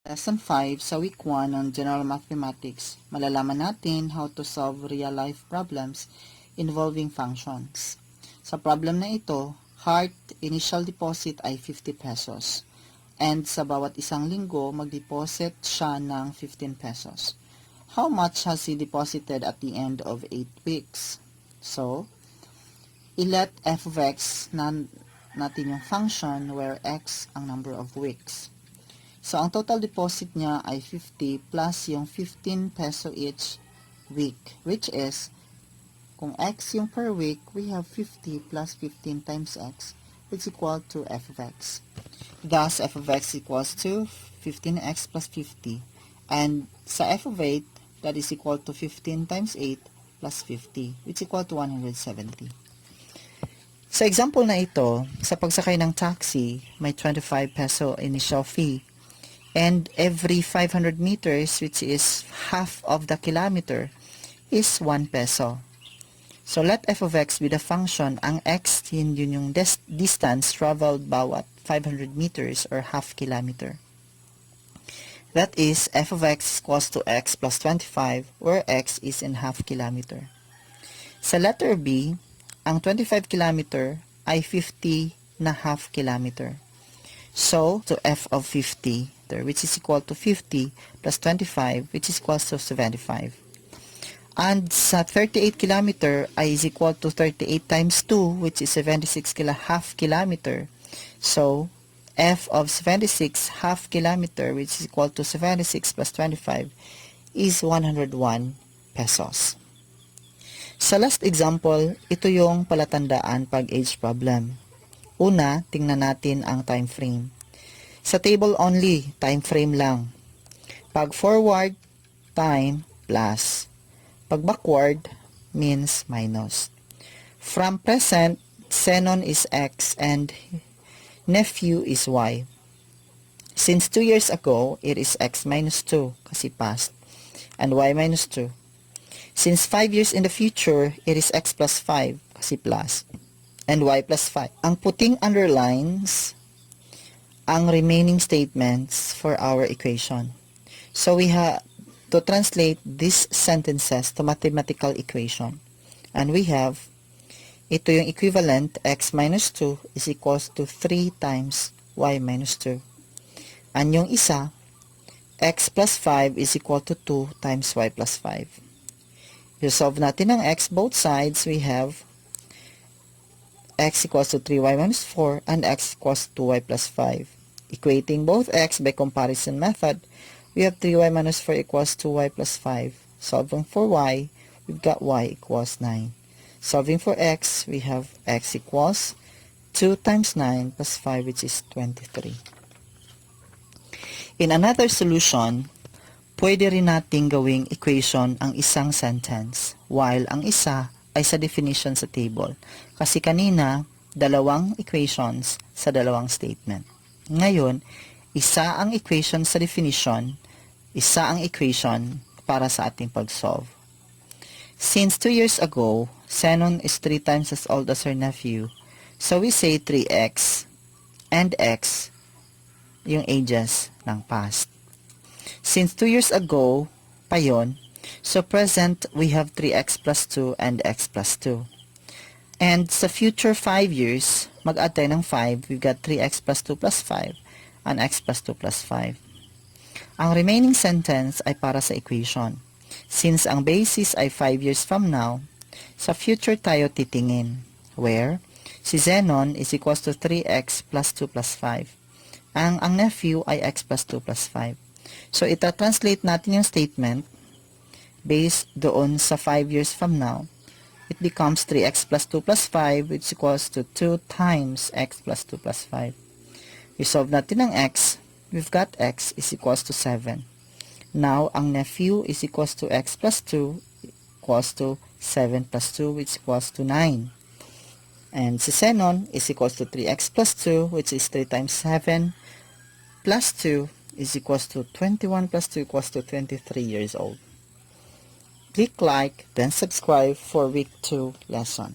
Lesson 5 sa Week 1 ng General Mathematics, malalaman natin how to solve real-life problems involving functions. Sa problem na ito, Heart initial deposit ay 50 pesos. And sa bawat isang linggo, mag-deposit siya ng 15 pesos. How much has he deposited at the end of 8 weeks? So, i-let f of x na natin yung function where x ang number of weeks. So, ang total deposit niya ay 50 plus yung 15 peso each week, which is, kung x yung per week, we have 50 plus 15 times x, which is equal to f of x. Thus, f of x equals to 15x plus 50. And sa f of 8, that is equal to 15 times 8 plus 50, which is equal to 170. Sa example na ito, sa pagsakay ng taxi, may 25 peso initial fee. And every 500 meters, which is half of the kilometer, is 1 peso. So let f of x be the function. Ang x, yun yung distance traveled bawat 500 meters or half kilometer. That is, f of x equals to x plus 25, where x is in half kilometer. Sa letter B, ang 25 kilometer ay 50 na half kilometer. So, to f of 50, which is equal to 50 plus 25, which is equal to 75. And sa 38 kilometer ay is equal to 38 times 2, which is 76 half kilometer. So, f of 76 half kilometer, which is equal to 76 plus 25, is 101 pesos. Sa last example, ito yung palatandaan pag age problem. Una, tingnan natin ang time frame. Sa table only, time frame lang. Pag forward, time plus. Pag backward, means minus. From present, Xenon is x and nephew is y. Since 2 years ago, it is x minus 2 kasi past, and y minus 2. Since 5 years in the future, it is x plus 5 kasi plus, and y plus 5. Ang puting underlines ang remaining statements for our equation. So we have to translate these sentences to mathematical equation. And we have, ito yung equivalent, x minus 2 is equals to 3 times y minus 2. And yung isa, x plus 5 is equal to 2 times y plus 5. I-solve natin ang x both sides. We have x equals to 3y minus 4 and x equals to 2y plus 5. Equating both x by comparison method, we have 3y minus 4 equals 2y plus 5. Solving for y, we've got y equals 9. Solving for x, we have x equals 2 times 9 plus 5, which is 23. In another solution, pwede rin nating gawing equation ang isang sentence, while ang isa ay sa definition sa table. Kasi kanina, dalawang equations sa dalawang statement. Ngayon, isa ang equation sa definition, isa ang equation para sa ating pag-solve. Since 2 years ago, Xenon is 3 times as old as her nephew. So we say 3x and x, yung ages ng past. Since 2 years ago, pa yun, so present, we have 3x plus 2 and x plus 2. And sa future 5 years, mag-add tayo ng 5, we've got 3x plus 2 plus 5 and x plus 2 plus 5. Ang remaining sentence ay para sa equation. Since ang basis ay 5 years from now, sa future tayo titingin, where si Xenon is equals to 3x plus 2 plus 5. Ang nephew ay x plus 2 plus 5. So, ita-translate natin yung statement based doon sa 5 years from now. It becomes 3x plus 2 plus 5, which equals to 2 times x plus 2 plus 5. I-solve natin ang x. We've got x is equals to 7. Now, ang nephew is equals to x plus 2 equals to 7 plus 2, which equals to 9. And si Xenon is equals to 3x plus 2, which is 3 times 7 plus 2 is equals to 21 plus 2 equals to 23 years old. Click like, then subscribe for week 2 lesson.